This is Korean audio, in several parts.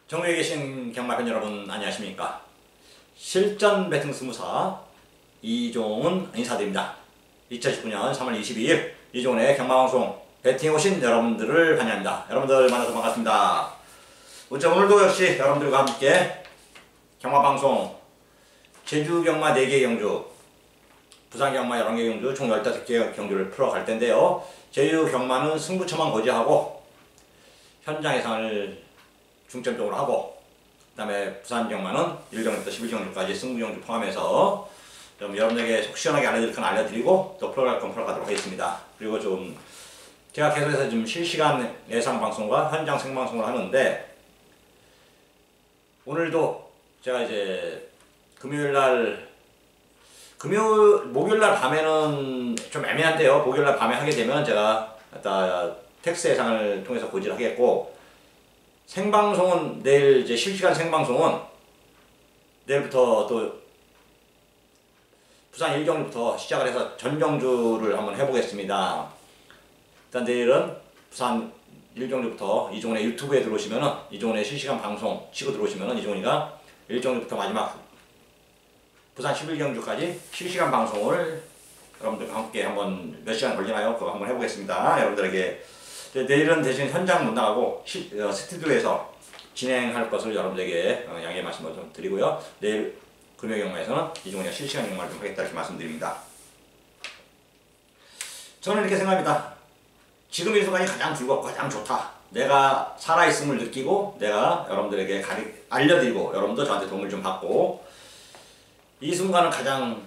전국에 계신 경마팬 여러분 안녕하십니까. 실전 배팅 스무사 이종훈 인사드립니다. 2019년 3월 22일 이종훈의 경마방송 배팅에 오신 여러분들을 환영합니다. 여러분들 만나서 반갑습니다. 오늘도 역시 여러분들과 함께 경마방송 제주경마 4개 경주, 부산경마 11개 경주, 총 15개 경주를 풀어갈 텐데요. 제주경마는 승부처만 고지하고 현장 예상을 중점적으로 하고, 그 다음에 부산경마는 1경주부터 11경주까지 승부경주 포함해서 좀 여러분에게 속 시원하게 알려드릴 건 알려드리고 또 풀어갈 건 풀어가도록 하겠습니다. 그리고 좀 제가 계속해서 좀 실시간 예상 방송과 현장 생방송을 하는데, 오늘도 제가 이제 목요일날 밤에는 좀 애매한데요. 목요일날 밤에 하게 되면 제가 텍스트 예상을 통해서 고지를 하겠고, 생방송은 내일 이제 실시간 생방송은 내일부터 또 부산 1경주부터 시작을 해서 전경주를 한번 해보겠습니다. 일단 내일은 부산 1경주부터 이종훈의 유튜브에 들어오시면은, 이종훈의 실시간 방송 치고 들어오시면은 이종훈이가 1경주부터 마지막 부산 11경주까지 실시간 방송을 여러분들과 함께 한번 몇 시간 걸리나요? 그거 한번 해보겠습니다. 여러분들에게. 내일은 대신 현장 못 나가고 스튜디오에서 진행할 것을 여러분들에게 양해 말씀을 좀 드리고요. 내일 금요 경마에서는 이종훈이가 실시간 경마를 좀 하겠다 이렇게 말씀드립니다. 저는 이렇게 생각합니다. 지금 이 순간이 가장 즐겁고 가장 좋다. 내가 살아있음을 느끼고 내가 여러분들에게 알려드리고 여러분도 저한테 도움을 좀 받고, 이 순간은 가장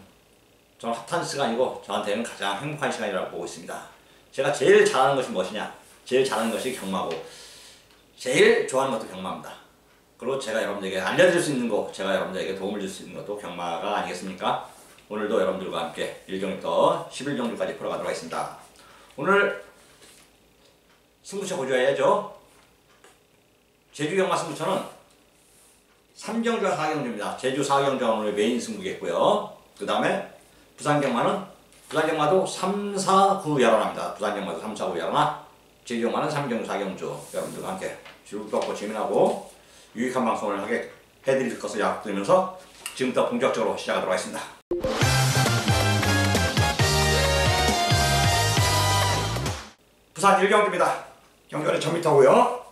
저는 핫한 시간이고 저한테는 가장 행복한 시간이라고 보고 있습니다. 제가 제일 잘하는 것이 무엇이냐? 제일 잘하는 것이 경마고, 제일 좋아하는 것도 경마입니다. 그리고 제가 여러분들에게 알려드릴 수 있는 거, 제가 여러분들에게 도움을 줄 수 있는 것도 경마가 아니겠습니까? 오늘도 여러분들과 함께 1경주부터 11경주까지 풀어가도록 하겠습니다. 오늘 승부처 고지해야죠. 제주경마 승부처는 3경주와 4경주입니다. 제주 4경주가 오늘 메인 승부겠고요. 그 다음에 부산경마도 3, 4, 9 열어납니다. 부산경마도 3, 4, 9 열어나, 제주경마는 3경주, 4경주 여러분들과 함께 즐겁고 재미나고 유익한 방송을 해드릴 것을 약속드리면서 지금부터 본격적으로 시작하도록 하겠습니다. 부산 1경주입니다. 경주는 1000m고요.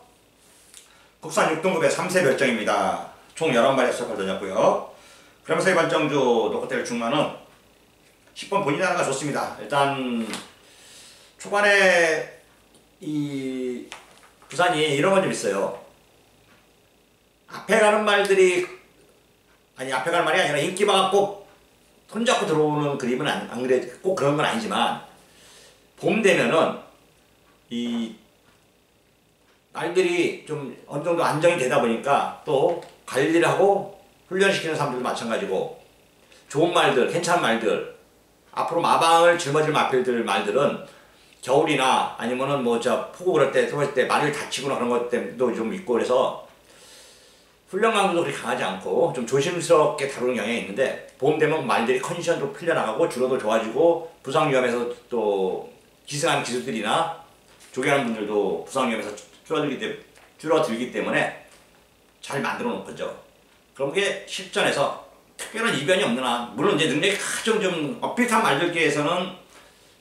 국산 6등급의 3세 별정입니다. 총 11마리 수업을 던졌고요. 그러면서 이번 정주 노코텔 중마는 10번 본인 하나가 좋습니다. 일단 초반에 이 부산이 이런 건 좀 있어요. 앞에 가는 말이 아니라 인기마가 꼭 손잡고 들어오는 그림은 안 그래, 꼭 그런 건 아니지만, 봄 되면은 이 말들이 좀 어느 정도 안정이 되다 보니까 또 관리를 하고 훈련시키는 사람들도 마찬가지고, 좋은 말들, 괜찮은 말들, 앞으로 마방을 짊어질 말들은 겨울이나 아니면은 폭우 그럴 때, 들어올 때 말을 다치거나 그런 것 때문에도 좀 있고, 그래서 훈련 강도도 그렇게 강하지 않고 좀 조심스럽게 다루는 경향이 있는데, 봄 되면 말들이 컨디션도 풀려나가고 주로도 좋아지고, 부상 위험에서 또 기승하는 기술들이나 조개하는 분들도 부상 위험에서 줄어들기 때문에 잘 만들어 놓은 거죠. 그런 게 실전에서 특별한 이변이 없는 한, 물론 이제 능력이 가장 좀 어필한 말들끼리에서는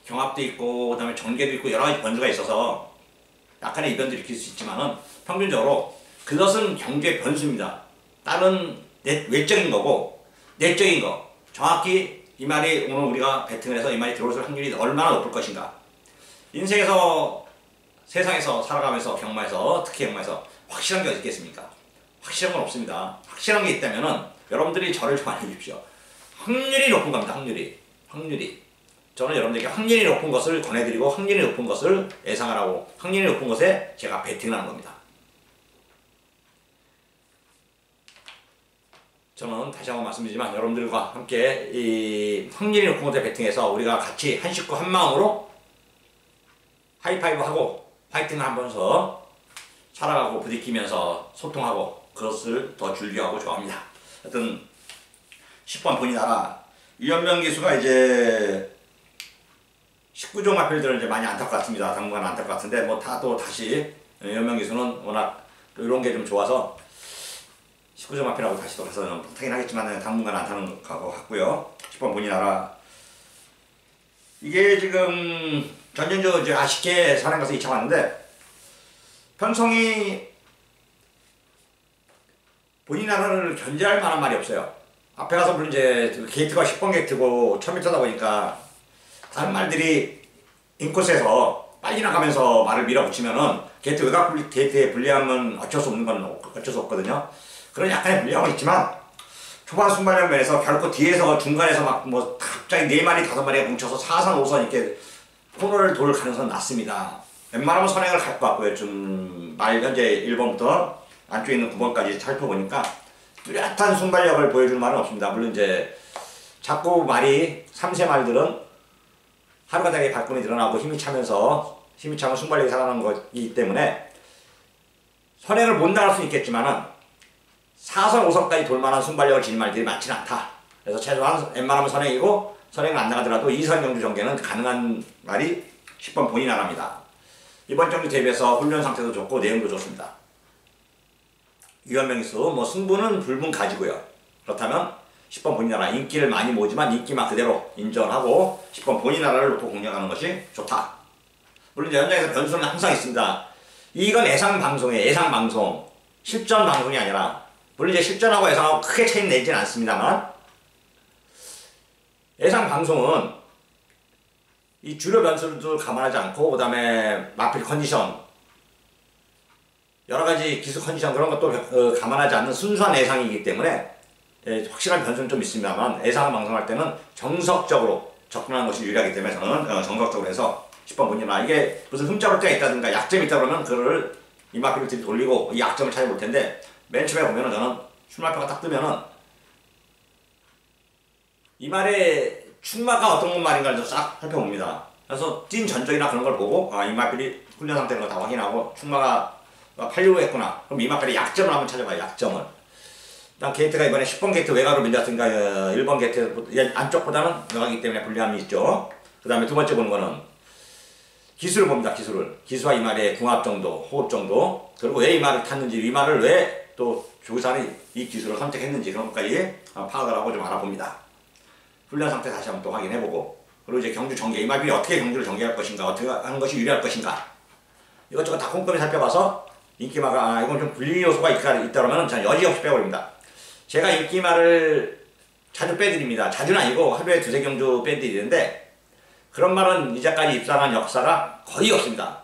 경합도 있고 그 다음에 전개도 있고 여러 가지 변수가 있어서 약간의 이변도 일으킬 수 있지만은, 평균적으로 그것은 경주의 변수입니다. 다른 외적인 거고, 내적인 거, 정확히 이 말이 오늘 우리가 배팅을 해서 이 말이 들어올 확률이 얼마나 높을 것인가. 인생에서, 세상에서 살아가면서 경마에서, 특히 경마에서 확실한 게 어디 있겠습니까? 확실한 건 없습니다. 확실한 게 있다면은 여러분들이 저를 좀 알려주십시오. 확률이 높은 겁니다. 확률이. 저는 여러분들에게 확률이 높은 것을 권해드리고, 확률이 높은 것을 예상하라고, 확률이 높은 것에 제가 배팅을 하는 겁니다. 저는 다시 한번 말씀드리지만, 여러분들과 함께 이 확률이 높은 것에 배팅해서 우리가 같이 한 식구 한 마음으로 하이파이브하고 파이팅을 하면서 살아가고 부딪히면서 소통하고, 그것을 더 즐겨하고 좋아합니다. 하여튼 10번 본인 알아. 유연명 기수가 이제 19종 마필들은 이제 많이 안탈 것 같습니다. 당분간 안탈 것 같은데 뭐 다 또 다시 연명기수는 워낙 또 이런 게 좀 좋아서 19종 마필하고 다시 또 가서 타긴 하겠지만 당분간 안 타는 것 같고요. 10번 본인 알아. 이게 지금 전전주 이제 아쉽게 산행 가서 2차 왔는데 편성이 본인 나라를 견제할 만한 말이 없어요. 앞에 가서 물론 이제 게이트가 10번 게이트고 1000m다 보니까 다른 말들이 인코스에서 빨리 나가면서 말을 밀어붙이면은 게이트 외곽 게이트에 불리함은 어쩔 수 없는 건 어쩔 수 없거든요. 그런 약간의 불리함은 있지만 초반 순발력 면에서 결코 뒤에서 중간에서 막 뭐 갑자기 4마리 5마리가 뭉쳐서 4선 5선 이렇게 코너를 돌 가능성은 낮습니다. 웬만하면 선행을 갈 것 같고요. 좀 현재 1번부터 안쪽에 있는 9번까지 살펴보니까 뚜렷한 순발력을 보여줄 말은 없습니다. 물론 이제 자꾸 말이 3세 말들은 하루가 되게 발권이 늘어나고 힘이 차면 순발력이 살아나는 거기 때문에 선행을 못 나갈 수는 있겠지만은 4선 5선까지 돌만한 순발력을 지닌 말들이 많지는 않다. 그래서 최소한 웬만하면 선행이고 선행은 안 나가더라도 2선 경주 전개는 가능한 말이 10번 본인 하나입니다. 이번 경주 대비해서 훈련 상태도 좋고 내용도 좋습니다. 유연명기수 뭐 승부는 불문 가지고요. 그렇다면 10번 본인 나라 인기를 많이 모으지만 인기만 그대로 인정하고 10번 본인 나라를 놓고 공략하는 것이 좋다. 물론 이제 현장에서 변수는 항상 있습니다. 이건 예상방송이에요. 예상방송. 실전 방송이 아니라 물론 이제 실전하고 예상하고 크게 차이 내지는 않습니다만 예상방송은 이 주요 변수도 감안하지 않고 그 다음에 마필 컨디션 여러가지 기술 컨디션 그런 것도 감안하지 않는 순수한 예상이기 때문에 확실한 변수는 좀 있습니다만 예상 방송할 때는 정석적으로 접근하는 것이 유리하기 때문에 저는 정석적으로 해서 10번 본인아 이게 무슨 흠잡을 때가 있다든가 약점이 있다 그러면 그거를 이마피를 돌리고 이 약점을 찾아볼 텐데 맨 처음에 보면은 저는 출마표가 딱 뜨면은 이 말의 출마가 어떤 말인가를 싹 살펴봅니다. 그래서 뛴 전적이나 그런 걸 보고 아 이마필이 훈련 상태인 거 다 확인하고 출마가 팔려고 했구나. 그럼 이마필의 약점을 한번 찾아봐요. 약점을. 일단 게이트가 이번에 10번 게이트 외곽으로 밀렸으니까 1번 게이트 안쪽보다는 외곽이기 때문에 불리함이 있죠. 그 다음에 두 번째 보는 거는 기술을 봅니다. 기수와 이말의 궁합 정도, 호흡 정도, 그리고 왜 이말을 탔는지, 이말을 왜 또 조기사는 이 기술을 선택했는지 그런 것까지 파악을 하고 좀 알아봅니다. 훈련 상태 다시 한번 또 확인해보고, 그리고 이제 경주 전개, 이말이 어떻게 경주를 전개할 것인가, 어떻게 하는 것이 유리할 것인가, 이것저것 다 꼼꼼히 살펴봐서 인기마가 이건 좀 불리 요소가 있다 그러면 저는 여지없이 빼버립니다. 제가 인기마를 자주 빼드립니다. 자주는 아니고 하루에 2-3 경주 빼드리는데 그런 말은 이제까지 입상한 역사가 거의 없습니다.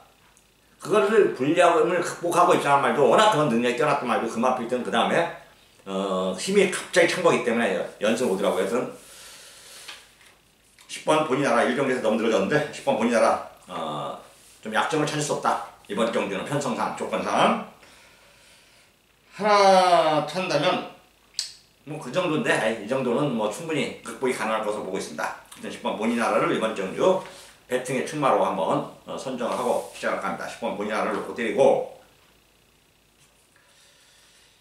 그거를 불리함을 극복하고 입상한 말도 워낙 그런 능력이 뛰어났던 말도 그만 필 그 다음에 힘이 갑자기 찬 거기 때문에 연승 오더라고요. 저는 10번 본인 알아 1경기에서 너무 늘어졌는데 10번 본인 알아 좀 약점을 찾을 수 없다. 이번 경기는 편성상 조건상 하나 탄다면 뭐 그 정도인데 이 정도는 뭐 충분히 극복이 가능할 것으로 보고 있습니다. 10번 본인 나라를 이번 경주 배팅의 출마로 한번 선정을 하고 시작을 합니다. 10번 본인 나라를 놓고 때리고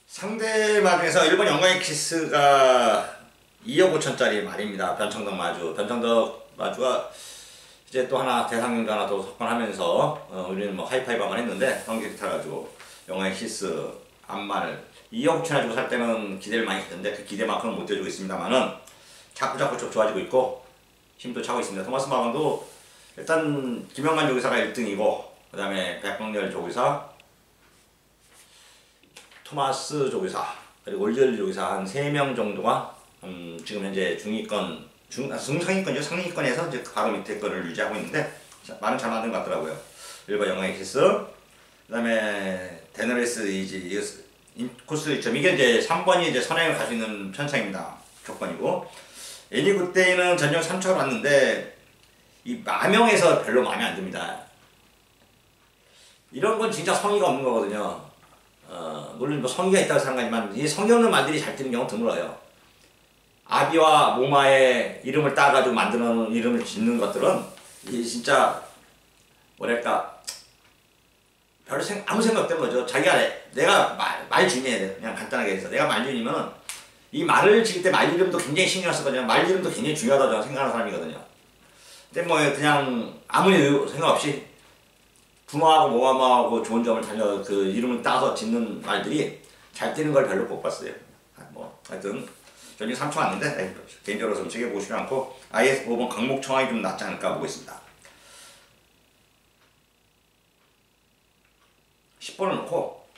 상대마 중에서 1번 영광의 키스가 2억 5천짜리 말입니다. 변청덕 마주. 변청덕 마주가 이제 또 하나 대상경주 하나 또 석권하면서 우리는 뭐 하이파이브 한번 했는데 성격이 타가지고 영광의 키스 암말 2억 5천 해주고 살 때는 기대를 많이 했는데 그 기대만큼은 못 해주고 있습니다만은 자꾸 좀 좋아지고 있고 힘도 차고 있습니다. 토마스 마방도 일단 김영만 조기사가 1등이고 그 다음에 백병렬 조기사, 토마스 조기사, 그리고 올리얼 조기사 한 3명 정도가 지금 현재 중위권, 중상위권이죠. 상위권에서 이제 바로 밑에 거를 유지하고 있는데 말은 잘 만든 것 같더라고요. 1번 영광의 키스, 그 다음에 데너레스 이지 코스 1점 이게 이제 3번이 이제 선행을 갈 수 있는 편차입니다. 조건이고 애니 그때는 전용 3차로 왔는데 이 마명에서 별로 마음에 안 듭니다. 이런 건 진짜 성의가 없는 거거든요. 물론 뭐 성의가 있다고 생각하지만 이 성의 없는 말들이 잘 뜨는 경우는 드물어요. 아비와 모마의 이름을 따가지고 만드는 이름을 짓는 것들은 이 진짜 뭐랄까 별 아무 생각 없던 거죠. 자기가 내가 말주인이야 돼. 그냥 간단하게 해서 내가 말주인이면 이 말을 지을 때 말 이름도 굉장히 신경 쓰거든요. 말 이름도 굉장히 중요하다고 저는 생각하는 사람이거든요. 근데 뭐 그냥 아무 생각 없이 분화하고 뭐하고 좋은 점을 달려 그 이름을 따서 짓는 말들이 잘 뛰는 걸 별로 못 봤어요. 뭐 하여튼 전이 3초 왔는데 개인적으로 좀 챙겨보시지 않고 IS 5번 강목청하기 좀 낫지 않을까 보고 있습니다. 10번을 놓고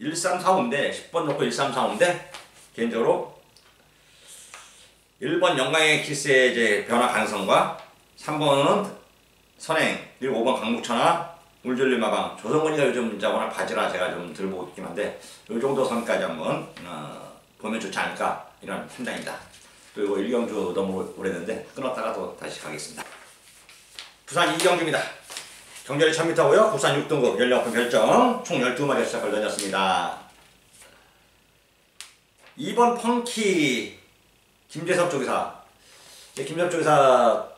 1345인데 10번 놓고 1345인데 개인적으로 1번 영광의 키스의 이제 변화 가능성과 3번은 선행 그리고 5번 강목천하 물전류 마방 조성근이가 요즘 자거나 바지라 제가 좀 들보고 있긴 한데 요 정도 선까지 한번 보면 좋지 않을까 이런 판단입니다. 그리고 일경주 너무 오래됐는데 끊었다가 또 다시 가겠습니다. 부산 이경주입니다. 경절이 1000m고요. 국산 6등급 연령품 결정 총 12마리 시작을 던졌습니다. 2번 펑키 김재섭 조기사. 김재섭 조기사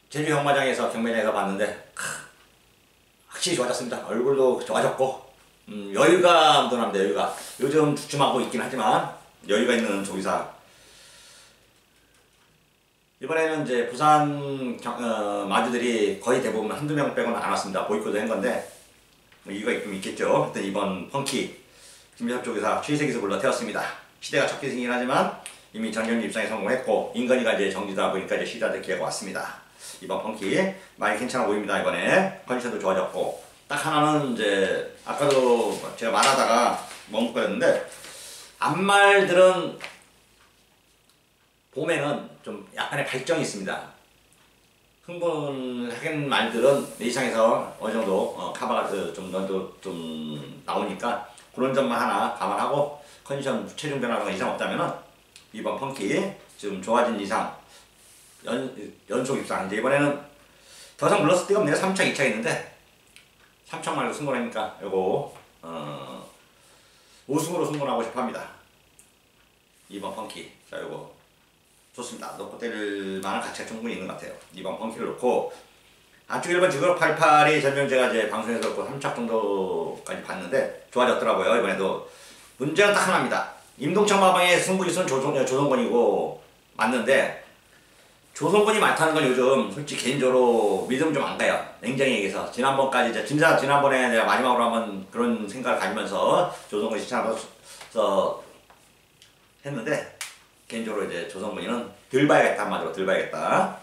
제주 경마장에서 경매장에서 봤는데 확실히 좋아졌습니다. 얼굴도 좋아졌고 여유가 묻어납니다. 여유가. 요즘 주춤하고 있긴 하지만 여유가 있는 조기사. 이번에는 이제 부산 마주들이 거의 대부분 한두 명 빼고는 안 왔습니다. 보이콧을 한 건데 뭐 이유가 좀 있겠죠. 하여튼 이번 펑키 김재섭 조기사 최희세 기수 불러 태웠습니다. 시대가 첫 기승이긴 하지만 이미 정경주 입상에 성공했고 인건이가 이제 정지다 보니까 이제 시다들 기회가 왔습니다. 이번 펑키 많이 괜찮아 보입니다. 이번에 컨디션도 좋아졌고 딱 하나는 이제 아까도 제가 말하다가 멈칫거렸는데 앞말들은 봄에는 좀 약간의 발정이 있습니다. 흥분하는 말들은 내 이상에서 어느 정도 카바가 좀 나오니까 그런 점만 하나 감안하고 컨디션 체중 변화가 이상 없다면은 이번 펑키 좀 좋아진 이상 연속 입상. 이제 이번에는 더 이상 물렀을 데가 없네요. 3차, 2차 있는데 3차 말고 승부하니까 요거 우승으로 승부하고 싶어 합니다. 이번 펑키. 자 요거 좋습니다. 놓고 때릴 만한 가치가 충분히 있는 것 같아요. 이번 펑키를 놓고 안쪽 1번 지그럽 88이 전명 제가 이제 방송에서 그 3차 정도까지 봤는데 좋아졌더라고요. 이번에도 문제는 딱 하나입니다. 임동철 마방의 승부기수는 조성권이고 맞는데 조성권이 많다는 건 요즘 솔직히 개인적으로 믿음 좀 안 가요. 냉정히 얘기해서 지난번까지 이제 진짜 지난번에 내가 마지막으로 한번 그런 생각을 가지면서 조성권 시청하면서 했는데 개인적으로 이제 조성권이는 덜 봐야겠다. 한마디로 덜 봐야겠다.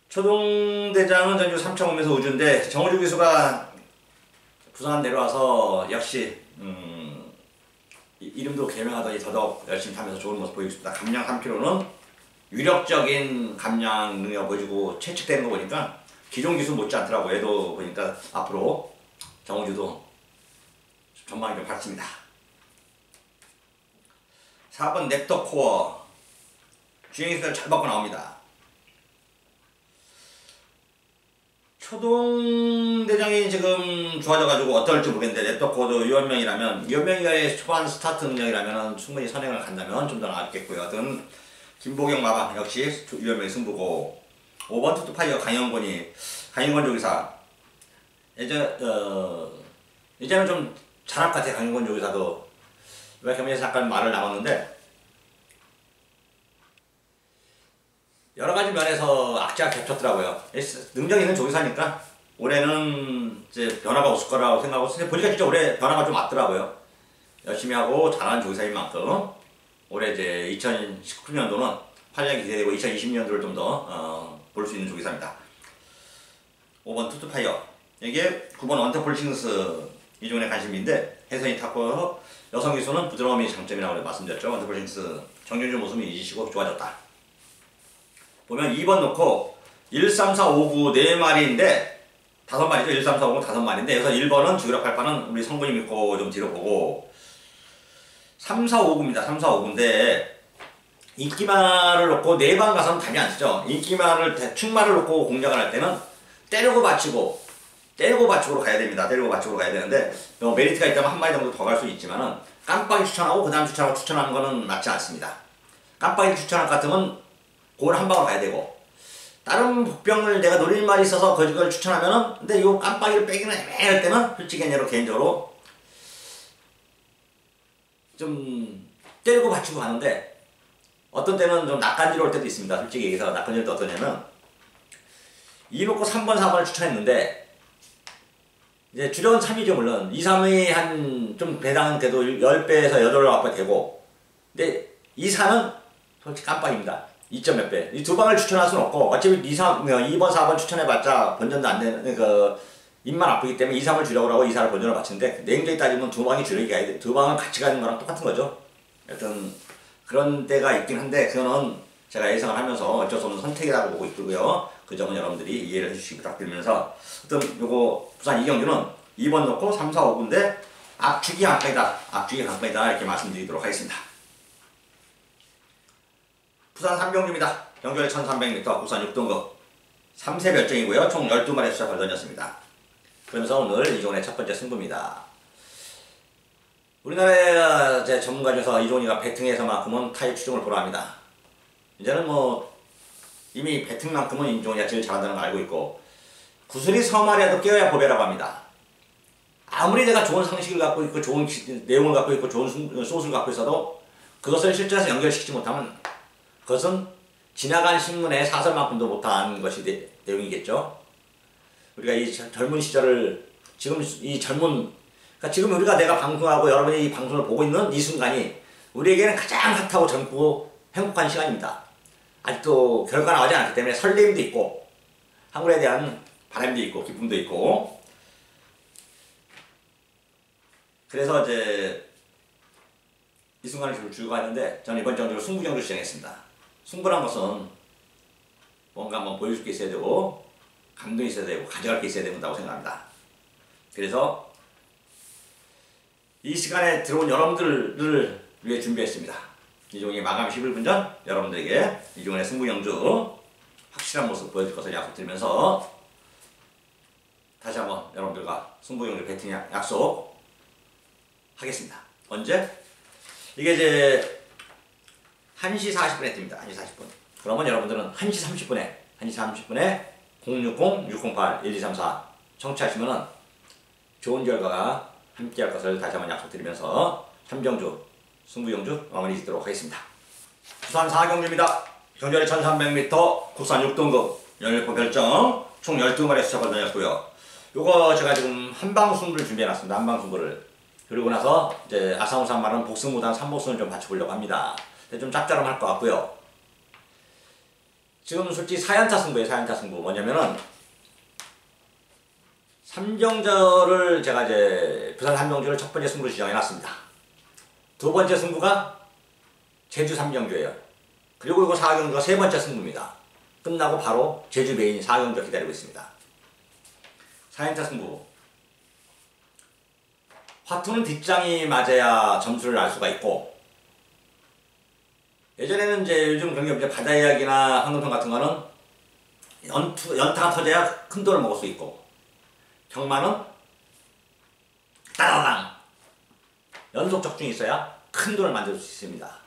초동대장은 전주 3차 오면서 우주인데 정우주 기수가 부산 내려와서 역시 이름도 개명하더니 더더욱 열심히 타면서 좋은 모습 보이고 있습니다. 감량 3kg는 위력적인 감량 능력 보여주고 채찍되는 거 보니까 기존 기수 못지 않더라고요. 얘도 보니까 앞으로 정우주도 전망이 좀 밝습니다. 4번 넵터코어 주행수를 잘 받고 나옵니다. 초동대장이 지금 좋아져가지고 어떨지 모르겠는데 랩터코어도 유현명이의 초반 스타트 능력이라면 충분히 선행을 간다면 좀 더 나았겠고요. 하여튼 김보경 마방 역시 유현명의 승부고 5번 투투파이어 강영권 조기사 이제는 좀 잘할 것 같아요. 강영권 조기사도 왜 경매에서 잠깐 말을 나눴는데 여러가지 면에서 악재가 겹쳤더라고요. 능력이 있는 조기사니까 올해는 이제 변화가 없을 거라고 생각하고 보니까 진짜 올해 변화가 좀 왔더라고요. 열심히 하고 잘하는 조기사인 만큼 올해 이제 2019년도는 활약이 기대되고 2020년도를 좀 더 볼 수 있는 조기사입니다. 5번 투투파이어 이게 9번 원터폴싱스 이종의 관심인데 혜선이 탔고 여성 기수는 부드러움이 장점이라고 말씀드렸죠. 원터폴싱스 정경주 모습이 잊으시고 좋아졌다. 보면 2번 놓고 1, 3, 4, 5, 9 4마리인데 5마리죠. 1, 3, 4, 5, 5마리인데 여기서 1번은 지그럽 88은 우리 성분이 믿고 좀 뒤로 보고 3, 4, 5, 9입니다. 3, 4, 5, 9인데 인기말을 놓고 4방 가서는 답이 안 쓰죠. 인기말을 대충말을 놓고 공략을 할 때는 때리고 받치고 가야 됩니다. 때리고 받치고 가야 되는데 메리트가 있다면 한 마리 정도 더 갈 수 있지만은 깜빡이 추천하고 그 다음 추천하는 거는 맞지 않습니다. 깜빡이 추천할 것 같으면 그걸 한 방으로 가야 되고 다른 복병을 내가 노릴 말이 있어서 그걸 추천하면은 근데 요 깜빡이를 빼기는 애매할 때는 솔직히 개인적으로 좀 때리고 받치고 가는데 어떤 때는 좀 낯간지러울 때도 있습니다. 솔직히 얘기해서 낯간지러울 때 어떠냐면, 2 놓고 3번, 4번을 추천했는데, 이제 주력은 참이죠, 물론. 2, 3이 한, 좀 배당은 돼도 10배에서 8배 되고, 근데 2, 4는 솔직히 깜빡입니다. 2점 몇 배. 이 두 방을 추천할 수는 없고, 어차피 2번, 4번 추천해봤자 번전도 안 되는, 입만 아프기 때문에 2, 3을 주려고 하고 2, 4를 번전을 맞추는데, 내용적으로 따지면 두 방이 주력이 아니돼 두 방은 같이 가는 거랑 똑같은 거죠. 여튼, 그런 때가 있긴 한데, 그거는 제가 예상을 하면서 어쩔 수 없는 선택이라고 보고 있고요. 그 점은 여러분들이 이해를 해주시기 부탁드리면서, 어떤 요거 부산 이 경기는 2번 넣고 3, 4, 5분인데 앞주기 한방이다. 앞주기 한방이다. 이렇게 말씀드리도록 하겠습니다. 부산 3경기입니다. 경결 1300m, 부산 6등급 3세 별정이고요. 총 12마리 수자 발던이었습니다. 그러면서 오늘 이종훈의 첫 번째 승부입니다. 우리나라의 전문가 중에서 이종훈이가 배팅에서만큼은 타입 추종을 보라 합니다. 이제는 뭐 이미 배팅만큼은 이종훈이가 제일 잘한다는 걸 알고 있고, 구슬이 서말이라도 깨어야 보배라고 합니다. 아무리 내가 좋은 상식을 갖고 있고 좋은 내용을 갖고 있고 좋은 소스를 갖고 있어도 그것을 실전에서 연결시키지 못하면 그것은 지나간 신문의 사설만큼도 못한 것이 내용이겠죠. 우리가 이 젊은 시절을 지금 이 젊은 그러니까 지금 우리가 내가 방송하고 여러분이 이 방송을 보고 있는 이 순간이 우리에게는 가장 핫하고 젊고 행복한 시간입니다. 아직도 결과가 나오지 않았기 때문에 설렘도 있고 한국에 대한 바람도 있고 기쁨도 있고, 그래서 이제 이 순간을 주고 하는데 저는 이번 정도로 승부 경기를 시작했습니다. 승부란 것은 뭔가 한번 보여줄 게 있어야 되고 감동이 있어야 되고 가져갈 게 있어야 된다고 생각합니다. 그래서 이 시간에 들어온 여러분들을 위해 준비했습니다. 이종훈이 마감 11분 전 여러분들에게 이종훈의 승부 경주 확실한 모습 보여줄 것을 약속드리면서 다시 한번 여러분들과 승부 경주 배팅 약속 하겠습니다. 언제? 이게 이제 1시 40분에 뜹니다. 1시 40분. 그러면 여러분들은 1시 30분에 060-608-1234 청취하시면은 좋은 결과가 함께 할 것을 다시 한번 약속드리면서 3경주, 승부경주 마무리 짓도록 하겠습니다. 부산 4경주입니다. 경전의 1300m, 국산 6등급, 16번 결정, 총 12마리 수차 발견했고요. 요거 제가 지금 한방승부를 준비해놨습니다. 한방승부를. 그리고 나서 이제 아사무산 말은 복승보다는 3복승을 좀 받쳐보려고 합니다. 근데 좀 짭짤할 것 같고요. 지금 솔직히 4연타 승부예요. 4연타 승부. 뭐냐면은 3경절을 제가 이제 부산 3경주를 첫 번째 승부로 지정해놨습니다. 두 번째 승부가 제주 3경주예요. 그리고 이거 4경주가 세 번째 승부입니다. 끝나고 바로 제주 메인 4경주 기다리고 있습니다. 4연타 승부. 화투는 뒷장이 맞아야 점수를 알 수가 있고, 예전에는 이제 요즘 경기 이제 바다 이야기나 황금통 같은 거는 연타가 터져야 큰 돈을 먹을 수 있고, 경마는 따라당 연속 적중이 있어야 큰 돈을 만들 수 있습니다.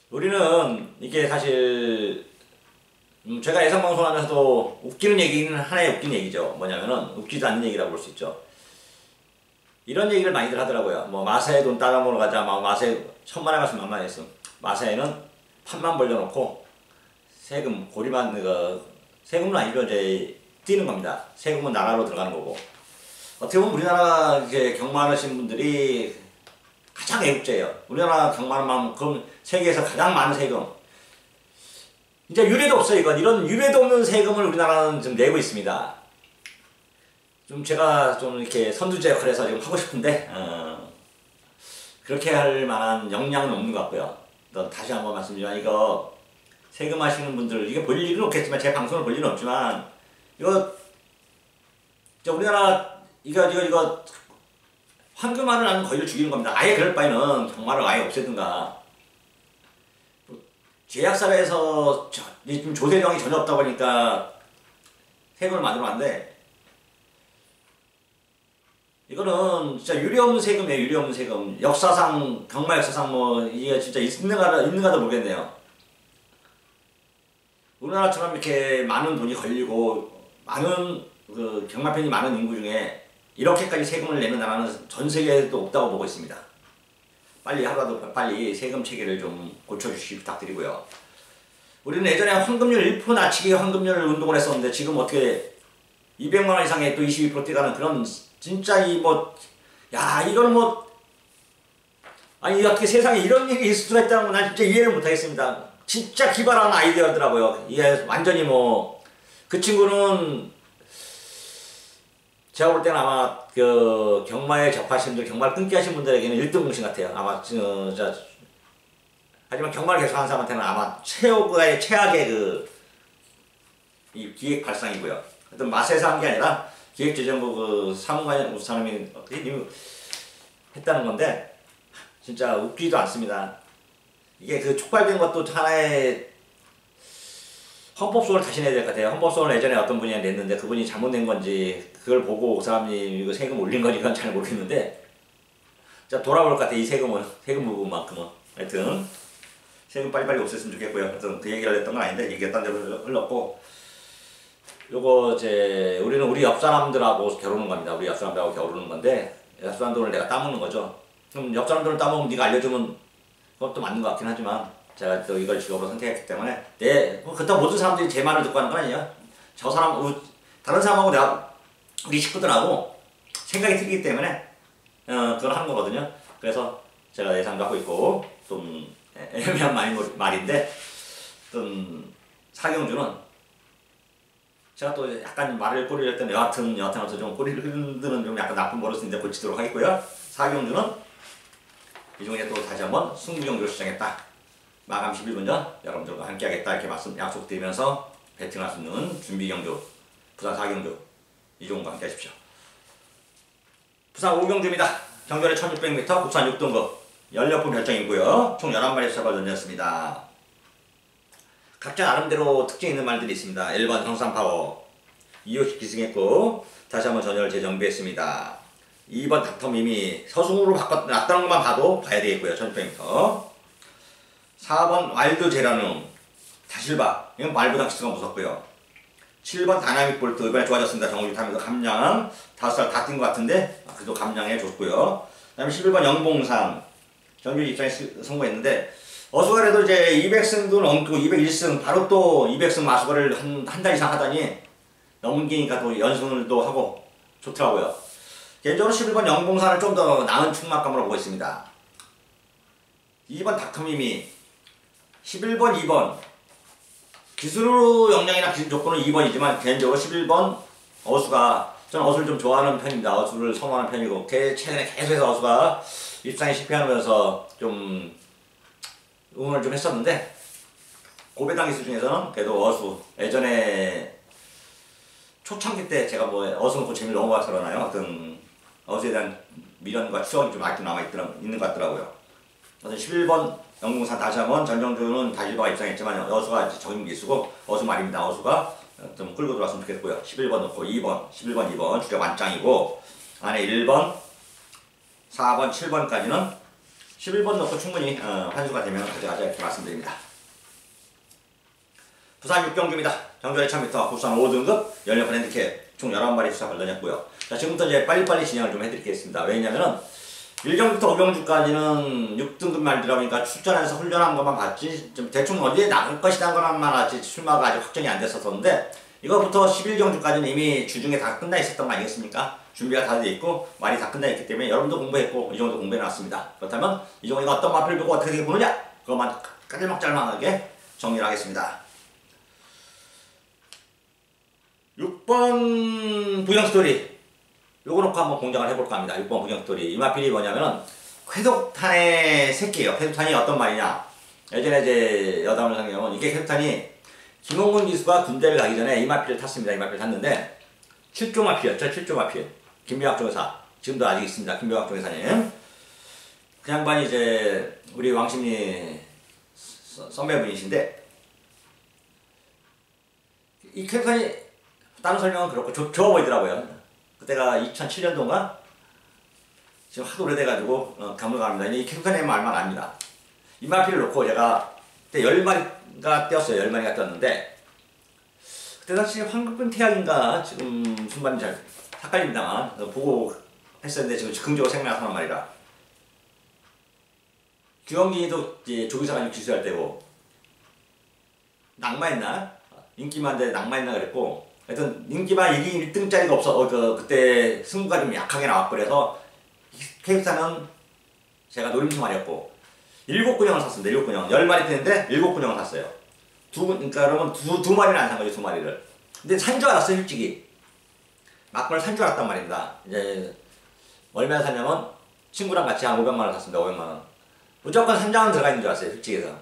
우리는 이게 사실 제가 예상방송하면서도 웃기는 얘기는 하나의 웃긴 얘기죠. 뭐냐면은 웃기지 않는 얘기라고 볼 수 있죠. 이런 얘기를 많이들 하더라고요. 뭐 마사에 돈 따라 먹으러 가자. 마사에 1000만 원 갔으면 만만했어. 마사에는 판만 벌려놓고 세금 고리만 세금은 아니죠. 이제 뛰는 겁니다. 세금은 나라로 들어가는 거고. 어떻게 보면 우리나라 이제 경마하시는 분들이 가장 애국자예요. 우리나라 경마만큼 세계에서 가장 많은 세금. 이제 유례도 없어요. 이런 유례도 없는 세금을 우리나라는 지금 내고 있습니다. 좀 제가 좀 이렇게 선두제 역할을 해서 지금 하고 싶은데 그렇게 할 만한 역량은 없는 것 같고요. 또 다시 한번 말씀드리면 이거 세금 하시는 분들 이게 볼 일은 없겠지만 제 방송을 볼 일은 없지만 이거 우리나라 이거 황금알을 하는 거위를 죽이는 겁니다. 아예 그럴 바에는 경마를 아예 없애든가. 제약사회에서 지금 조세령이 전혀 없다 보니까 세금을 만들어놨는데 이거는 진짜 유례없는 세금이에요. 유례없는 세금. 역사상 경마 역사상 뭐 이게 진짜 있는가도 모르겠네요. 우리나라처럼 이렇게 많은 돈이 걸리고 많은 경마팬이 많은 인구 중에 이렇게까지 세금을 내는 나라는 전 세계에도 없다고 보고 있습니다. 빨리 하루라도 빨리 세금 체계를 좀 고쳐주시기 부탁드리고요. 우리는 예전에 환급률 1% 낮추기 환급률 운동을 했었는데 지금 어떻게 200만원 이상의 또 22% 뛰어가는 그런 진짜 야 이걸 아니 어떻게 세상에 이런 일이 있을 수가 있다는 건 난 진짜 이해를 못하겠습니다. 진짜 기발한 아이디어더라고요. 이게 완전히 그 친구는 제가 볼 때는 아마 그 경마에 접하신 분들, 경마를 끊기 하신 분들에게는 1등 공신 같아요. 아마 하지만 경마를 계속 하는 사람한테는 아마 최악의 이 기획 발상이고요. 어떤 맛에서 한 게 아니라 기획재정부 그 사무관 사람이 했다는 건데 진짜 웃기지도 않습니다. 이게 그 촉발된 것도 하나의 헌법소원을 다시 내야 될 것 같아요. 헌법소원을 예전에 어떤 분이 냈는데 그분이 잘못낸 건지 그걸 보고 그 사람이 이거 세금 올린 건지 그건 잘 모르겠는데 자 돌아볼 것 같아. 이 세금 부분만큼은 하여튼 세금 빨리빨리 없앴으면 좋겠고요. 하여튼 그 얘기를 했던 건 아닌데 얘기했던 대로 흘렀고 요거 우리는 우리 옆 사람들하고 겨루는 겁니다. 우리 옆 사람들하고 겨루는 건데 옆 사람 돈을 내가 따먹는 거죠. 그럼 옆 사람 돈을 따먹으면 네가 알려주면 그것도 맞는 것 같긴 하지만 제가 또 이걸 직업으로 선택했기 때문에 그렇다고 모든 사람들이 제 말을 듣고 하는 건 아니에요. 저 사람, 다른 사람하고 우리 식구들하고 생각이 틀리기 때문에 그걸 하는 거거든요. 그래서 제가 예상도 하고 있고 좀 애매한 말인데 사경주는 제가 또 약간 말을 꼬리를 했더니 여하튼 좀 꼬리를 흔드는 좀 약간 나쁜 버릇인데 고치도록 하겠고요. 사경주는 이종에 또 다시 한번 승부경주를 시작했다. 마감 11분 전 여러분들과 함께 하겠다 이렇게 약속드리면서 배팅할 수 있는 준비경주 부산 4경주 이종과 함께 하십시오. 부산 5경주입니다. 경전에 1600m 국산 6등급 16분 결정이고요. 총 11마리 수사가 던졌습니다. 각자 나름대로 특징 있는 말들이 있습니다. 1번 성산파워 2호씩 기승했고 다시 한번 전열을 재정비했습니다. 2번 닥터밈이 서승으로 놨다는 것만 봐도 봐야 되겠고요. 1600m 4번 와일드 제라늄 다실바 이건 말보다 기수가 무섭고요. 7번 다이나믹 볼트 이번에 좋아졌습니다. 정우주 타면서 감량 5살 다 뛴 것 같은데 그래도 감량해 줬고요. 그 다음에 11번 영봉산 정규 입장에 성공했는데 어수가 그래도 이제 200승도 넘고 201승 바로 또 200승 마수거를 한 달 이상 하다니 넘기니까 또 연승을 또 하고 좋더라고요. 개인적으로 11번 영봉산을 좀 더 나은 충막감으로 보고 있습니다. 2번 닥터밈이 11번 2번 기술 역량이나 기술 조건은 2번이지만 개인적으로 11번 어수가 저는 어수를 좀 좋아하는 편입니다. 어수를 선호하는 편이고 최근에 계속해서 어수가 입상에 실패하면서 좀 응원을 좀 했었는데 고배당 기수 중에서는 그래도 어수 예전에 초창기 때 제가 어수 놓고 재미를 너무 봐서 그러나요? 어떤 어수에 대한 미련과 추억이 좀 아직도 있는 것 같더라고요. 11번 영봉산 다시 한번 전정주는 다실바가 입상했지만 어수가 적임 기수고 어수 말입니다. 어수가 좀 끌고 들어왔으면 좋겠고요. 11번 넣고 2번, 11번, 2번 주력 완짱이고 안에 1번, 4번, 7번까지는 11번 넣고 충분히 환수가 되면 가져가자 이렇게 말씀드립니다. 부산 6경주입니다. 정조 1,000m 국산 5등급 16번 핸디캡 총 11마리 수사 걸려냈고요. 자, 지금부터 이제 빨리빨리 진행을 좀 해드리겠습니다. 왜냐면은 1경부터 5경주까지는 6등급 말들이다 보니까 출전해서 훈련한 것만 봤지 좀 대충 어디에 나갈 것이라는 것만 알았지 출마가 아직 확정이 안 됐었는데 이거부터 11경주까지는 이미 주중에 다 끝나 있었던 거 아니겠습니까? 준비가 다 돼 있고 말이 다 끝나 있기 때문에 여러분도 공부했고 이종도 공부해놨습니다. 그렇다면 이종이가 어떤 마필을 두고 어떻게 보느냐 그것만 까질막짤막하게 정리를 하겠습니다. 6번 부영스토리 요거 놓고 한번 공략을 해볼까 합니다. 6번 부영스토리 이 마필이 뭐냐면은 쾌독탄의 새끼예요. 쾌독탄이 어떤 말이냐 예전에 이제 여담을 상경은 이게 쾌독탄이 김홍근 기수가 군대를 가기 전에 이 마필을 탔습니다. 이 마필을 탔는데 7조 마필이었죠. 7조 마필 김병학 조교사 지금도 아직 있습니다. 김병학 조교사님 그 양반이 이제 우리 왕십리 선배분이신데 이 쾌독탄이 다른 설명은 그렇고 좋아 보이더라고요. 그때가 2007년도인가? 지금 하도 오래돼가지고 가물가물합니다. 이 쾌독탄의 말만 압니다. 이 마필을 놓고 제가 그때 10마리가 떼었어요. 10마리가 떼었는데 그때 당시 황급분 태양인가 지금 순반이 잘 헷갈립니다만 보고 했었는데 지금 긍정적으로 생각나는 말이라 주영진이도 이제 조기사관님 기수할 때고, 낙마했나? 인기만데 낙마했나 그랬고, 하여튼 인기만 1등짜리가 없어. 그때 승부가 좀 약하게 나왔고 그래서 K스타는 제가 노림수말이었고 7근형을 샀습니다. 7근형 10마리 피는데 7근형을 샀어요. 그러니까 여러분 두 마리는 안 산 거죠. 2마리를. 근데 산 줄 알았어요. 솔직히 막걸리 산 줄 알았단 말입니다. 이제 얼마나 샀냐면 친구랑 같이 한 500만원 샀습니다. 500만원. 무조건 한 장은 들어가 있는 줄 알았어요. 솔직히 해서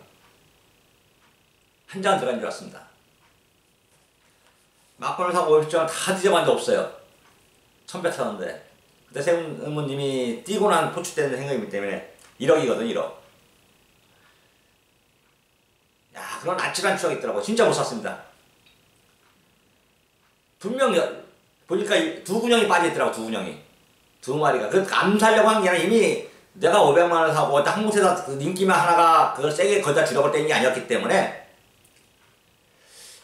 한 장은 들어가 있는 줄 알았습니다. 막걸리 사고 50장을 다 뒤져봤는데 없어요. 1100 샀는데 그때 세훈님이 뛰고 난 포추 때는 생각이기 때문에 1억이거든 1억. 야 그런 아찔한 추억이 있더라고. 진짜 못 샀습니다. 분명 보니까 2근형이 빠져있더라고. 2근형이 2마리가 그 안 살려고 한 게 아니라 이미 내가 500만원 사고 한 곳에다 그 인기만 하나가 그걸 세게 거기다 주력을 뗀 게 아니었기 때문에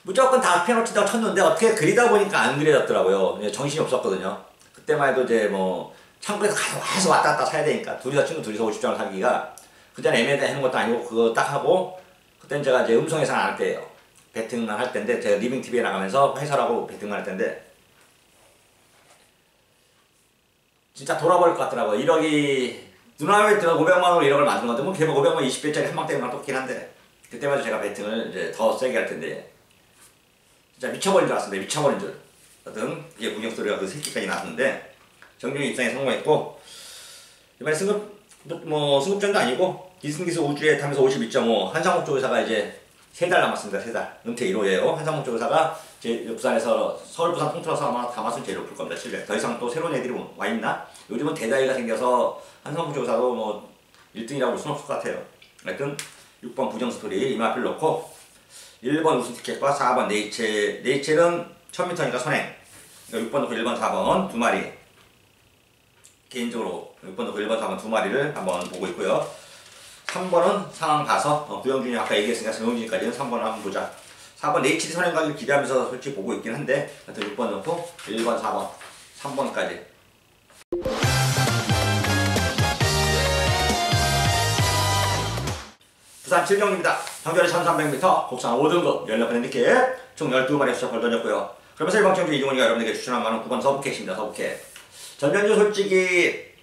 무조건 다 페널티다고 쳤는데 어떻게 그리다 보니까 안 그려졌더라고요. 정신이 없었거든요. 그때만 해도 이제 뭐 창고에서 가서 왔다 갔다 사야 되니까 친구 둘이서 50장을 사기가 그전에 애매하게 하는 것도 아니고 그거 딱 하고 그때는 제가 이제 음성 예상 안 할 때예요. 배팅만 할 때인데 제가 리빙TV에 나가면서 해설하고 배팅만 할 때인데 진짜 돌아버릴 것 같더라고요. 1억이 누나왜 제가 500만원으로 1억을 만든 건데 뭐 걔가 500만 20배짜리 한 방 때문에 똑긴 한데 그때마다 제가 배팅을 이제 더 세게 할 텐데 진짜 미쳐버린 줄 알았습니다. 미쳐버린 줄. 하여튼 이게 공격소리가 그 새끼까지 나왔는데 정준이 입상에 성공했고 이번에 승급전도 아니고 기승기수 우주에 타면서 52.5 한상목 조교사가 이제 3달 남았습니다. 3달 은퇴 1호예요. 한상목 조교사가 이제 부산에서 서울 부산 통틀어서 아마 다맛을 제일 높을 겁니다. 700. 더 이상 또 새로운 애들이 와 있나? 요즘은 대다이가 생겨서 한상목 조교사도 뭐 1등이라고 볼 수는 없을 것 같아요. 하여튼 6번 부정스토리 이마필 놓고 1번 우승 티켓과 4번 네이첼은 1000m니까 선행. 6번 놓고 1번 4번 2마리. 개인적으로 6번 놓고 1번 4번 2마리를 한번 보고 있고요. 3번은 상황 봐서 구영준이 아까 얘기했으니까 구영준이까지는 3번을 한번 보자. 4번 네이첼이 선행 가길 기대하면서 솔직히 보고 있긴 한데 하여튼 6번 놓고 1번 4번 3번까지. 부산 7경기입니다. 평균 1300m, 곡선 5등급, 연락하는 느낌, 총 12마리 수첩을 던졌고요. 그러면서 이번 경기 이종훈이가 여러분에게 추천한 바는 9번 서브캣입니다. 서브캣. 전면주 솔직히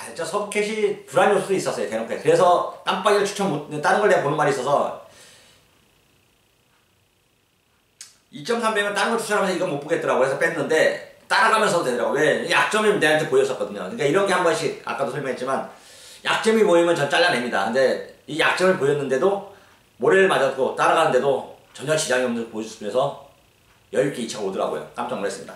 진짜 서브캣이 불안할 수도 있었어요. 대놓고. 그래서 깜빡이를 다른 걸 내가 보는 말이 있어서 2.3배면 다른 걸 추천하면서 이건 못 보겠더라고. 그래서 뺐는데 따라가면서 되더라고. 왜? 약점이 내한테 보였었거든요. 그러니까 이런 게 한 번씩 아까도 설명했지만 약점이 보이면 전 잘라냅니다. 근데 이 약점을 보였는데도 모래를 맞았고 따라가는데도 전혀 지장이 없는 걸 보여주면서 여유있게 2차가 오더라고요. 깜짝 놀랐습니다.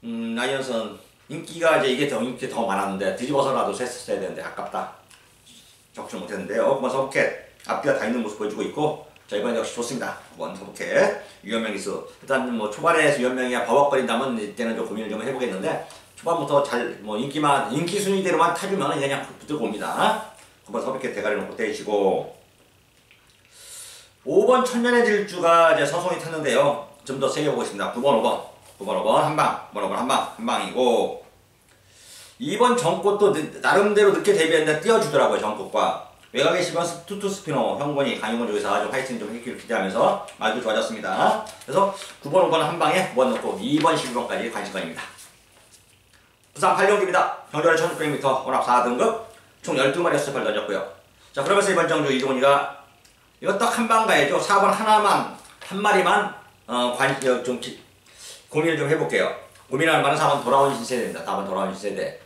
라이언슨 인기가 이제 이게 더 많았는데 뒤집어서라도 셌어야 되는데 아깝다. 적중 못했는데요. 9번 서브캣 앞뒤가 다 있는 모습 보여주고 있고 자 이번에 역시 좋습니다. 9번 서브캣 유현명 기수 일단 뭐 초반에 유현명이야 버벅거린다면 이때는 좀 고민을 좀 해보겠는데 초반부터 잘 인기 순위대로만 타주면 그냥 붙들고 옵니다. 9번 서브캣 대가리 놓고 떼시고 5번 천년의 질주가 이제 서성이 탔는데요. 좀 더 세게 보고 있습니다. 9번 5번 한방 9번 5번 한방이고 2번 정꽃도 나름대로 늦게 데뷔했는데 띄워주더라고요. 정꽃과 외곽에 10번 투투 스피너 형권이 강용원 조교사가 좀 파이팅 좀 했기를 기대하면서 말도 좋아졌습니다. 그래서 9번 5번 한방에 9번 넣고 2번 12번까지 관심권입니다. 부산 8경기입니다. 경전에 1600m 혼합 4등급 총 12마리 수첩을 던졌고요. 자 그러면서 이번 정주 이종훈이가 이거 딱 한 방 가야죠. 4번 한 마리만 좀 고민을 좀 해볼게요. 고민하는 바는 4번 돌아온 신세대입니다. 4번 돌아온 신세대.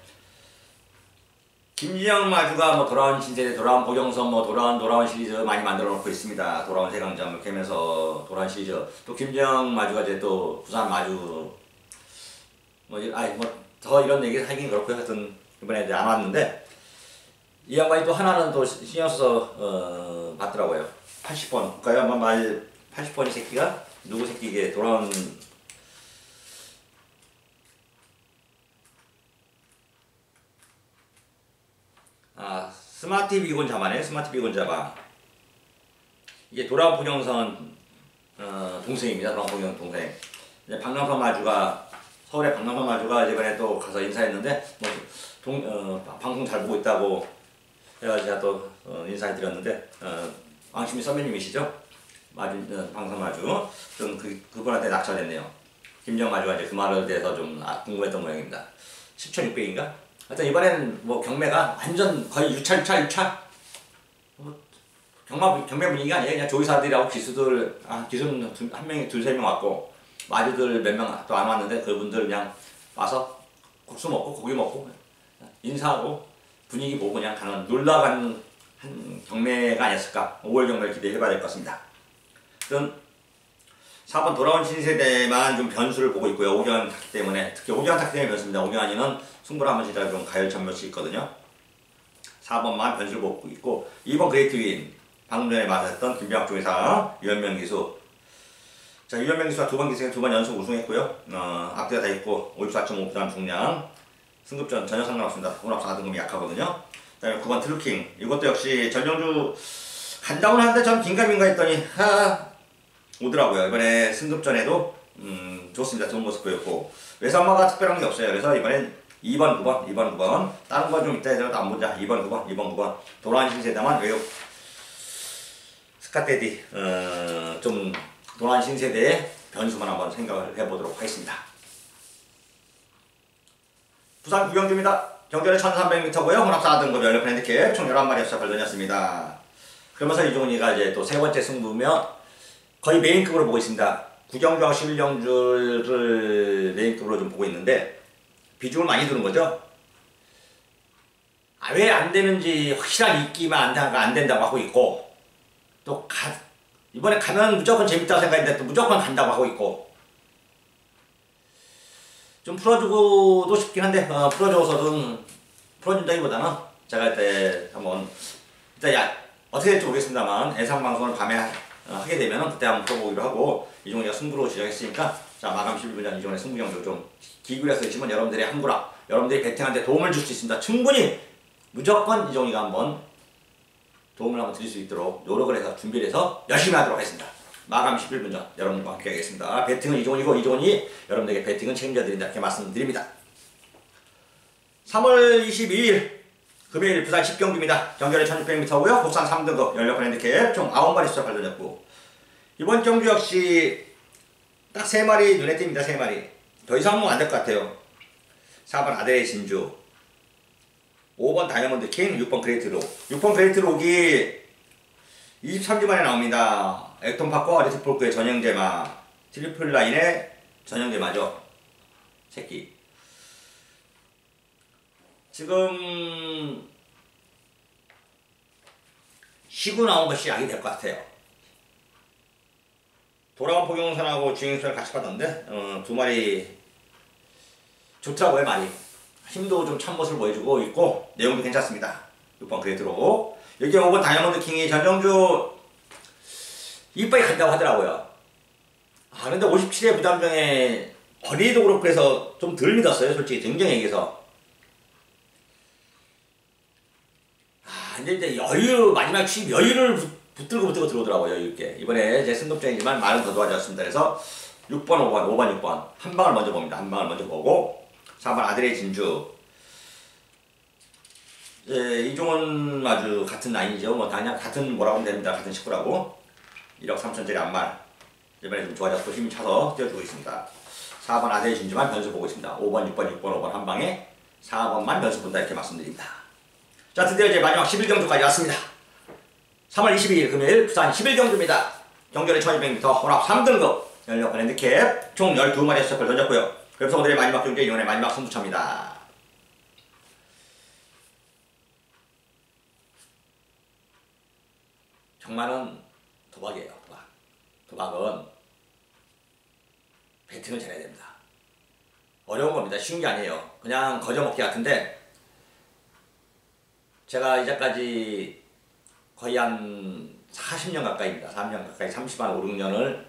김진영 마주가 뭐 돌아온 신세대, 돌아온 보경선, 뭐 돌아온 시리즈 많이 만들어 놓고 있습니다. 돌아온 세강점 이렇게 하면서 돌아온 시리즈. 또 김진영 마주가 이제 또 부산 마주 더 이런 얘기 하긴 그렇고요. 하여튼 이번에 이제 안 왔는데 이 양반이 또 하나는 또 신경 써서 봤더라고요. 80번 볼까요? 한번 80번이 새끼가 누구 새끼 이게 돌아온 스마트 비곤 자바네. 스마트 비곤 자바. 이게 돌아온 보경선 동생입니다. 돌아온 보경선 동생. 이제 박남선 마주가 서울의 박남선 마주가 이번에 또 가서 인사했는데 뭐 방송 잘 보고 있다고 해가지고 제가 또 인사해드렸는데 왕심이 선배님이시죠? 방송 마주 좀 그분한테 낙찰했네요. 김정 마주가 이제 그 말에 대해서 좀 궁금했던 모양입니다. 10,600인가? 하여튼 이번에는 뭐 경매가 완전 거의 유차. 경매 분위기가 아니에요. 그냥 조이사들하고 기수들, 기수는 한 명이 두세 명 왔고, 마주들 몇 명 또 안 왔는데 그분들 그냥 와서 국수 먹고 고기 먹고 인사하고 분위기 보고 그냥 가는 놀러 가는 한 경매가 아니었을까. 5월 경매를 기대해봐야 될 것 같습니다. 그럼 4번 돌아온 신세대만 좀 변수를 보고 있고요. 오경환 탔기 때문에, 특히 오경환 탔기 때문에 변수입니다. 오경환이는 승부를 한번 진짜 좀 가열찬몇이 있거든요. 4번만 변수를 보고 있고, 2번 그레이트 윈, 방금 전에 말했던 김병학 조이사, 유현명 기수. 자, 유현명 기수가 2번 기수에 2번 연속 우승했고요. 앞뒤가 다 있고 54.5 부담 중량. 승급전 전혀 상관없습니다. 혼합사 등급이 약하거든요. 그 다음에 9번 트루킹. 이것도 역시 전정주 간다고는 하는데 전 긴가민가 했더니 오더라고요. 이번에 승급전에도 좋습니다. 좋은 모습 보였고, 외산마가 특별한 게 없어요. 그래서 이번엔 2번, 9번 다른 거 좀 이따 해서도 안 보자. 2번, 9번 돌아온 신세대만 외국 스카테디 좀 돌아온 신세대의 변수만 한번 생각을 해보도록 하겠습니다. 부산 구경주입니다. 경전에 1300m고요. 혼합 4등급 연료 핸디캡 총 11마리 수작을 던졌습니다. 그러면서 이종훈이가 이제 또 세 번째 승부며 거의 메인급으로 보고 있습니다. 구경주하고 11경주를 메인급으로 좀 보고 있는데 비중을 많이 두는 거죠. 왜 안 되는지 확실한 입기만 안 된다고 하고 있고, 또 이번에 가면 무조건 재밌다고 생각했는데 또 무조건 간다고 하고 있고, 좀 풀어주고도 싶긴 한데 풀어준다기보다는 제가 이때 한번 일단 어떻게 될지 모르겠습니다만 예상방송을 밤에 하게 되면 그때 한번 풀어보기로 하고, 이종훈이가 승부로 지정했으니까 자 마감 11분 전 이종훈의 승부경도 좀 기울여서 있지만 여러분들의 함구라, 여러분들이 배팅한테 도움을 줄 수 있습니다. 충분히 무조건 이종훈이가 한번 도움을 한번 드릴 수 있도록 노력을 해서 준비를 해서 열심히 하도록 하겠습니다. 마감 11분 전 여러분과 함께 하겠습니다. 배팅은 이종훈이고 이종훈이 여러분들에게 배팅은 책임져 드린다 이렇게 말씀드립니다. 3월 22일 금요일 부산 10경주입니다. 경결에 1600m고요. 국산 3등급 연력권 핸디캡 총 9마리 수작을 던졌고, 이번 경주 역시 딱 3마리 눈에 띕니다. 3마리. 더 이상은 안 될 것 같아요. 4번 아델의 진주, 5번 다이아몬드 킹, 6번 그레이트 록. 6번 그레이트 록이 23주 만에 나옵니다. 액톤 파커 리트 폴크의 전형제마, 트리플 라인의 전형제마죠. 새끼. 지금 쉬고 나온 것이 약이 될 것 같아요. 돌아온 포경선하고 주행선을 같이 받았는데 2마리 좋더라고요. 말이 힘도 좀 찬 모습을 보여주고 있고 내용도 괜찮습니다. 6번 그레이트로, 여기 5번 다이아몬드 킹이 전정주 이빨이 간다고 하더라고요. 근데 57회 부담중에 거리도 그렇고 해서 좀 덜 믿었어요. 솔직히 굉장히 얘기해서. 이제 마지막 취임 여유를 붙들고 들어오더라고요. 여유있게. 이번에 제 승급전이지만 말은 더 도와줬습니다. 그래서 6번, 5번, 6번 한 방을 먼저 봅니다. 한 방을 먼저 보고, 4번 아들의 진주. 이종훈 마주 같은 라인이죠. 뭐 그냥 같은 뭐라고 하면 됩니다. 같은 식구라고. 1억 3천짜리 안말. 이번에 좀 좋아져서 힘이 차서 뛰어주고 있습니다. 4번 아들의 진주만 변수 보고 있습니다. 5번, 5번 한 방에 4번만 변수 본다 이렇게 말씀드립니다. 자, 드디어 이제 마지막 11경주까지 왔습니다. 3월 22일 금요일 부산 11경주입니다. 경전에 1200m 혼합 3등급 연력권 핸디캡 총 12마리의 수작을 던졌고요. 그래서 오늘의 마지막 경주의 이번의 마지막 승부차입니다. 정말은 도박이에요. 도박은 배팅을 잘해야 됩니다. 어려운 겁니다. 쉬운 게 아니에요. 그냥 거저먹기 같은데, 제가 이제까지 거의 한 40년 가까이입니다. 3년 가까이, 30한 5, 6년을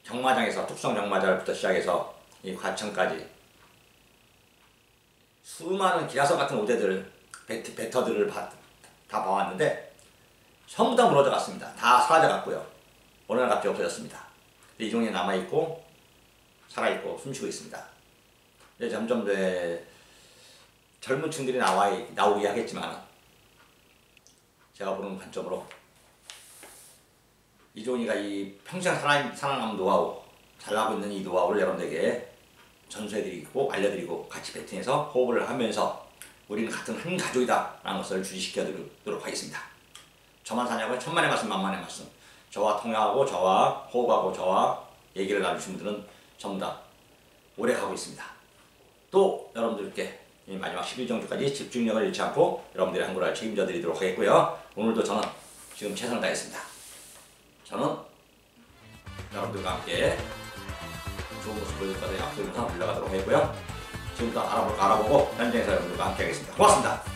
경마장에서, 특성 경마장부터 시작해서 이 과천까지 수많은 기라성 같은 오대들, 배터들을 다 봐왔는데 전부 다 무너져 갔습니다. 다 사라져 갔고요. 어느 날 갑자기 없어졌습니다. 이종이 남아있고 살아있고 숨쉬고 있습니다. 이제 점점 젊은 층들이 나오게 하겠지만 제가 보는 관점으로 이종이가 이 평생 살아남은 노하우, 잘나고 있는 이 노하우를 여러분들에게 전수해드리고 알려드리고 같이 배팅해서 호흡을 하면서 우리는 같은 한 가족이다 라는 것을 주지시켜드리도록 하겠습니다. 저만 사냐고요? 천만의 말씀 만만의 말씀. 저와 통화하고 저와 호흡하고 저와 얘기를 나누신 분들은 전부 다 오래 가고 있습니다. 또 여러분들께 이 마지막 11정주까지 집중력을 잃지 않고 여러분들의 한국어를 책임져 드리도록 하겠고요. 오늘도 저는 지금 최선을 다했습니다. 저는 여러분들과 함께 좋은 모습 보여줄 것을 약속하면서 물러가도록 하겠고요. 지금부터 알아보고 현장에서 여러분들과 함께 하겠습니다. 고맙습니다.